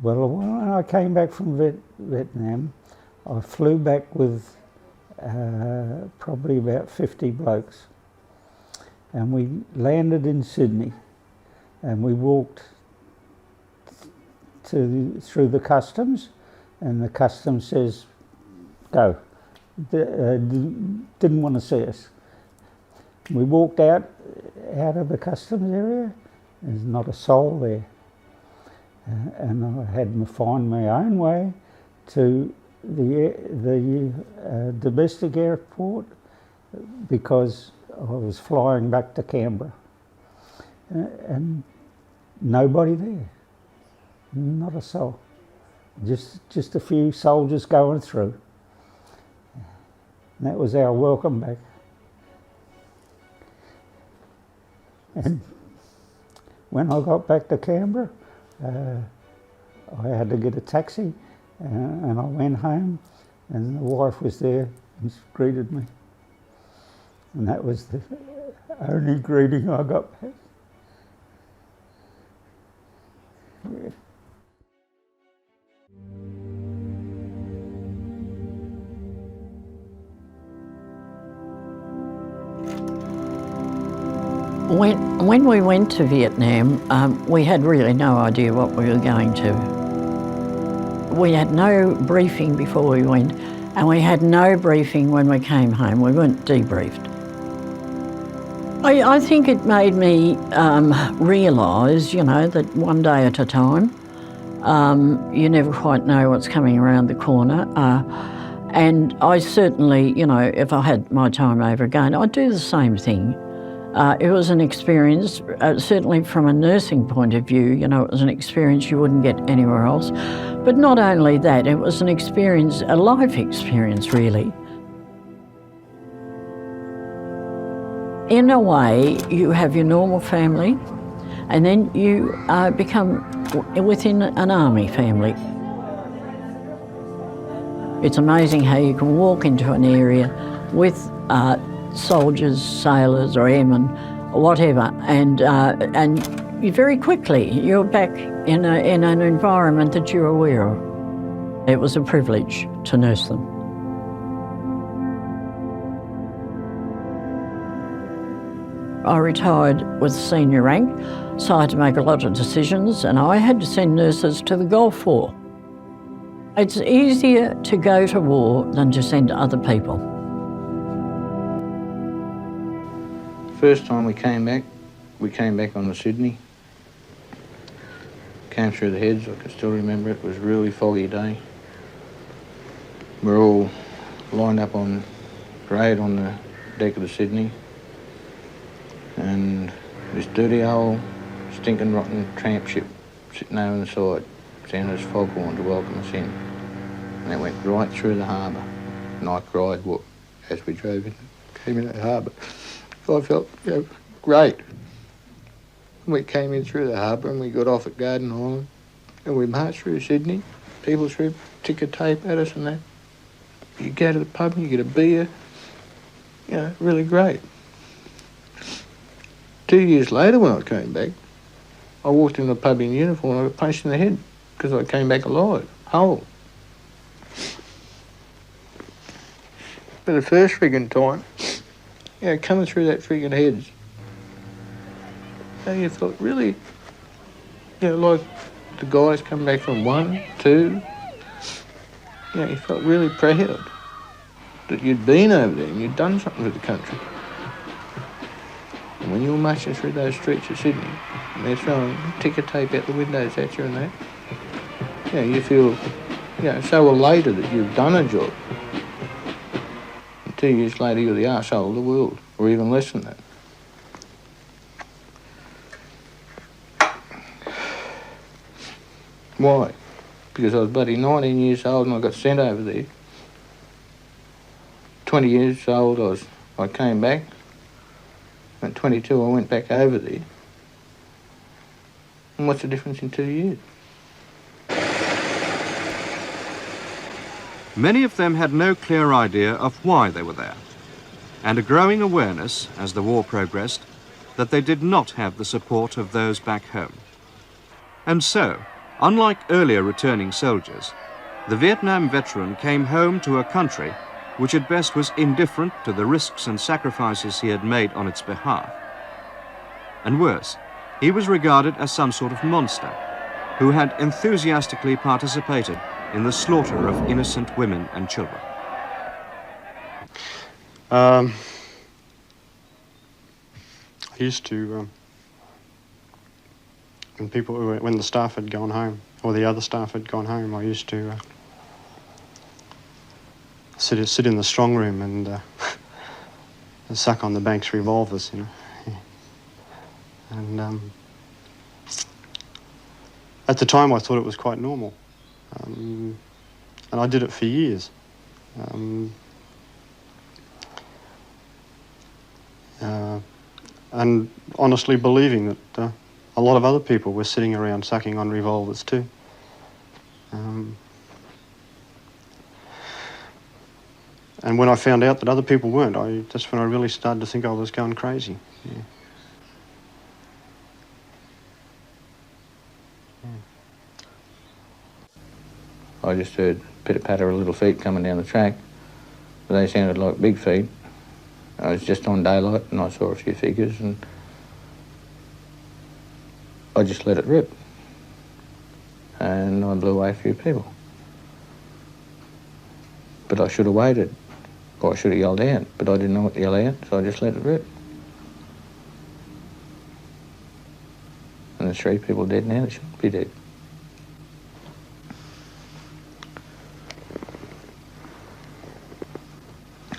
Well, when I came back from Vietnam, I flew back with probably about 50 blokes, and we landed in Sydney, and we walked through the customs, and the customs says, go. Didn't want to see us. We walked out of the customs area, there's not a soul there. And I had to find my own way to the domestic airport because I was flying back to Canberra. And nobody there, not a soul. Just a few soldiers going through. And that was our welcome back. And when I got back to Canberra, I had to get a taxi, and I went home, and the wife was there and greeted me. And that was the only greeting I got back. Yeah. When we went to Vietnam, we had really no idea what we were going to. We had no briefing before we went, and we had no briefing when we came home. We weren't debriefed. I think it made me realise, that one day at a time, you never quite know what's coming around the corner. And I certainly, if I had my time over again, I'd do the same thing. It was an experience, certainly from a nursing point of view, it was an experience you wouldn't get anywhere else. But not only that, it was an experience, a life experience really. In a way, you have your normal family, and then you become within an army family. It's amazing how you can walk into an area with soldiers, sailors or airmen, whatever, and you very quickly you're back in an environment that you're aware of. It was a privilege to nurse them. I retired with senior rank, so I had to make a lot of decisions, and I had to send nurses to the Gulf War. It's easier to go to war than to send other people. First time we came back on the Sydney. Came through the heads, I can still remember it was a really foggy day. We're all lined up on parade on the deck of the Sydney, and this dirty old stinking rotten tramp ship sitting over on the side sounded its foghorn to welcome us in, and it went right through the harbour. And I cried as we drove in, came in that harbour. I felt great. We came in through the harbour and we got off at Garden Island and we marched through Sydney. People threw ticker tape at us and that. You go to the pub and you get a beer. Really great. 2 years later when I came back, I walked in the pub in uniform and I got punched in the head because I came back alive, whole. But the first friggin' time, coming through that friggin' heads, you felt really, like the guys coming back from 1, 2, you felt really proud that you'd been over there and you'd done something for the country. And when you're marching through those streets of Sydney and they're throwing ticker tape out the windows at you and that, you feel, so elated that you've done a job. 2 years later, you're the arsehole of the world, or even less than that. Why? Because I was bloody 19 years old and I got sent over there. 20 years old, I came back. At 22, I went back over there. And what's the difference in 2 years? Many of them had no clear idea of why they were there, and a growing awareness, as the war progressed, that they did not have the support of those back home. And so, Unlike earlier returning soldiers, the Vietnam veteran came home to a country which at best was indifferent to the risks and sacrifices he had made on its behalf. And worse, he was regarded as some sort of monster who had enthusiastically participated in the slaughter of innocent women and children. I used to, when the staff had gone home, or the other staff had gone home, I used to sit in the strong room and suck on the bank's revolvers, you know. And at the time I thought it was quite normal. And I did it for years. And honestly believing that a lot of other people were sitting around sucking on revolvers too. And when I found out that other people weren't, that's when I really started to think I was going crazy. Yeah. I just heard pitter-patter of little feet coming down the track. They sounded like big feet. I was just on daylight and I saw a few figures and I just let it rip. And I blew away a few people. But I should have waited, or I should have yelled out, but I didn't know what to yell out, so I just let it rip. And there's 3 people dead now that shouldn't be dead.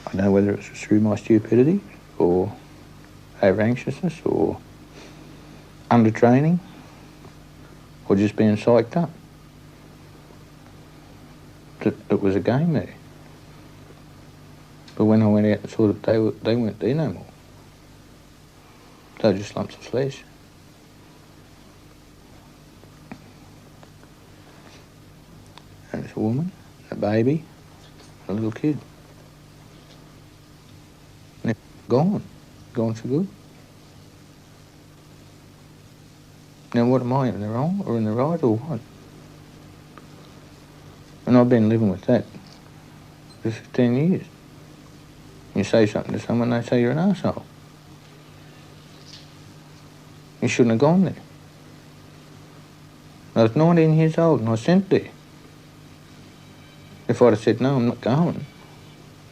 I don't know whether it was through my stupidity or over-anxiousness or under-training or just being psyched up. It was a game there. But when I went out and saw that they weren't there no more. They were just lumps of flesh. And it's a woman, a baby, a little kid. And they're gone for good. Now what am I, in the wrong or in the right or what? And I've been living with that for 15 years. You say something to someone, they say you're an arsehole. You shouldn't have gone there. I was 19 years old and I was sent there. If I'd have said, no, I'm not going,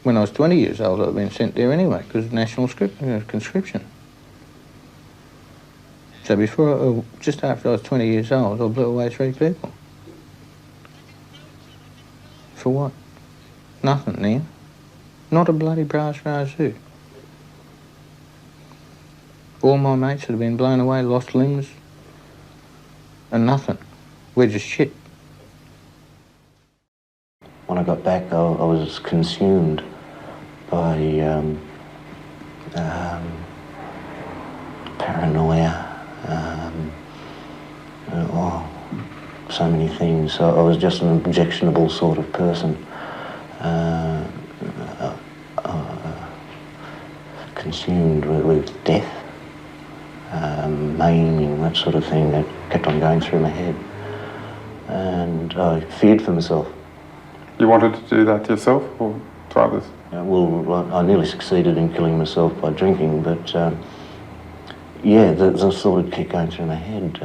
when I was 20 years old, I'd have been sent there anyway, because of national conscription. So just after I was 20 years old, I blew away 3 people. For what? Nothing, Neil. Not a bloody brass razoo. All my mates that have been blown away, lost limbs, and nothing. We're just shit. When I got back, I was consumed by paranoia, so many things. I was just an objectionable sort of person. Consumed with death, maiming, that sort of thing that kept on going through my head. And I feared for myself. You wanted to do that to yourself or to others? Well, I nearly succeeded in killing myself by drinking, but yeah, the thought would keep going through my head.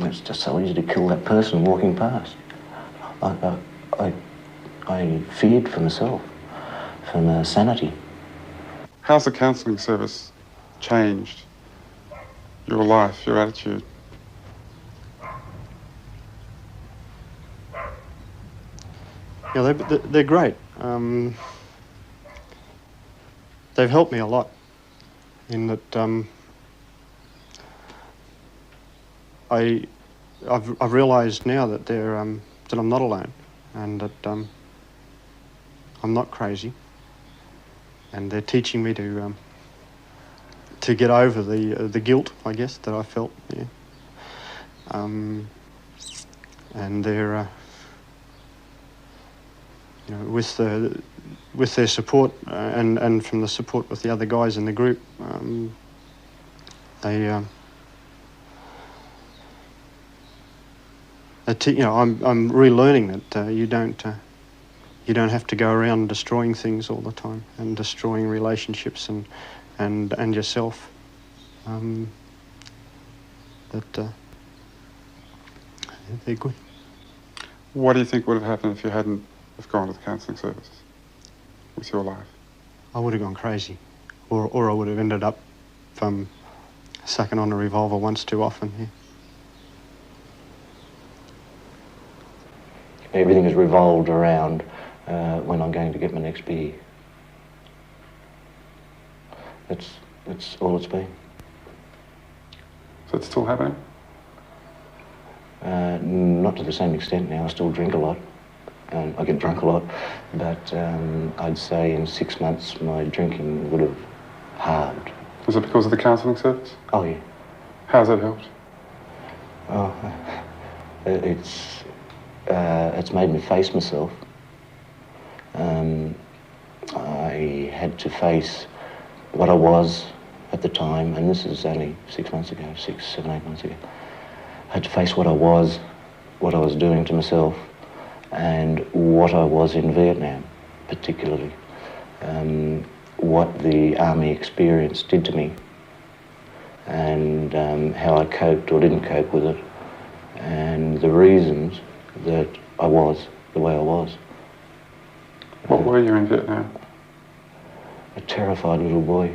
It's just so easy to kill that person walking past. I feared for myself, for my sanity. How's the counselling service changed your life, your attitude? Yeah, they're great. They've helped me a lot in that I've realised now that that I'm not alone and that I'm not crazy, and they're teaching me to get over the guilt, I guess, that I felt. Yeah. And they're you know, with their support and from the support with the other guys in the group, I'm relearning that you don't have to go around destroying things all the time and destroying relationships and yourself. They're good. What do you think would have happened if you hadn't have gone to the counselling services with your life? I would have gone crazy, or I would have ended up sucking on a revolver once too often. Yeah. Everything has revolved around when I'm going to get my next beer. That's all it's been. So it's still happening? Not to the same extent now. I still drink a lot. I get drunk a lot, but I'd say in 6 months my drinking would have halved. Is it because of the counselling service? Oh yeah. How's that helped? Oh, it's made me face myself. I had to face what I was at the time, and this is only 6 months ago, 6, 7, 8 months ago. I had to face what I was doing to myself, and what I was in Vietnam, particularly. What the army experience did to me, and how I coped or didn't cope with it, and the reasons that I was the way I was. What were you in Vietnam? A terrified little boy.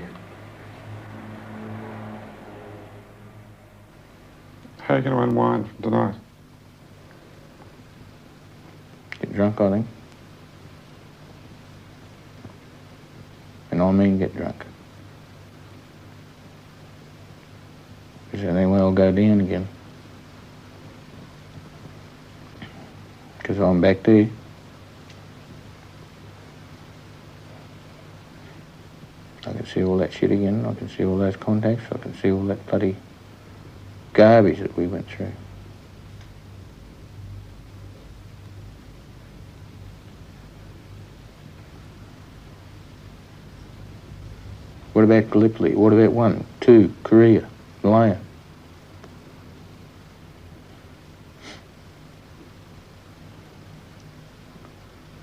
How are you going to unwind from tonight? Get drunk, I think. And I mean get drunk. Because then I'll go down again. Because I'm back there. I can see all that shit again. I can see all those contacts. I can see all that bloody garbage that we went through. What about Gallipoli? What about 1, 2, Korea, Malaya?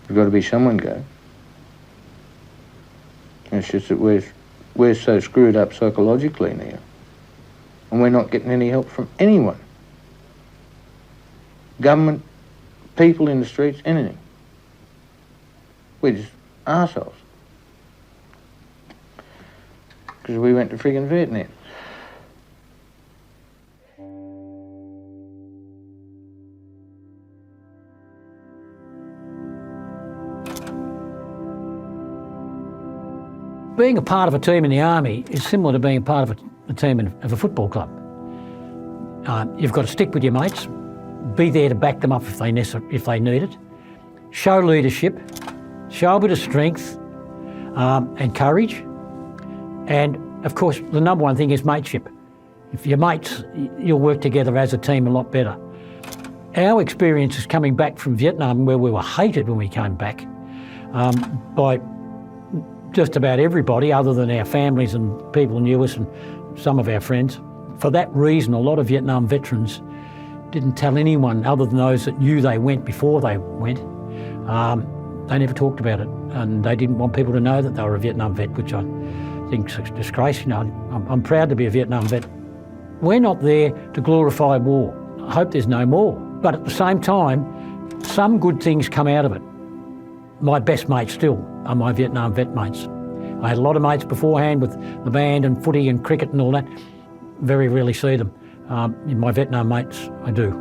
There's got to be someone go. It's just that we're so screwed up psychologically now, and we're not getting any help from anyone. Government, people in the streets, anything. We're just arseholes. Because we went to friggin' Vietnam. Being a part of a team in the army is similar to being a part of a team of a football club. You've got to stick with your mates, be there to back them up if they need it, show leadership, show a bit of strength and courage, and of course the number one thing is mateship. If you're mates, you'll work together as a team a lot better. Our experience is coming back from Vietnam, where we were hated when we came back by just about everybody other than our families and people who knew us and some of our friends. For that reason, a lot of Vietnam veterans didn't tell anyone other than those that knew they went before they went. They never talked about it, and they didn't want people to know that they were a Vietnam vet, which I think is a disgrace. You know, I'm proud to be a Vietnam vet. We're not there to glorify war. I hope there's no more. But at the same time, some good things come out of it. My best mates still are my Vietnam vet mates. I had a lot of mates beforehand with the band and footy and cricket and all that. Very rarely see them. My Vietnam mates, I do.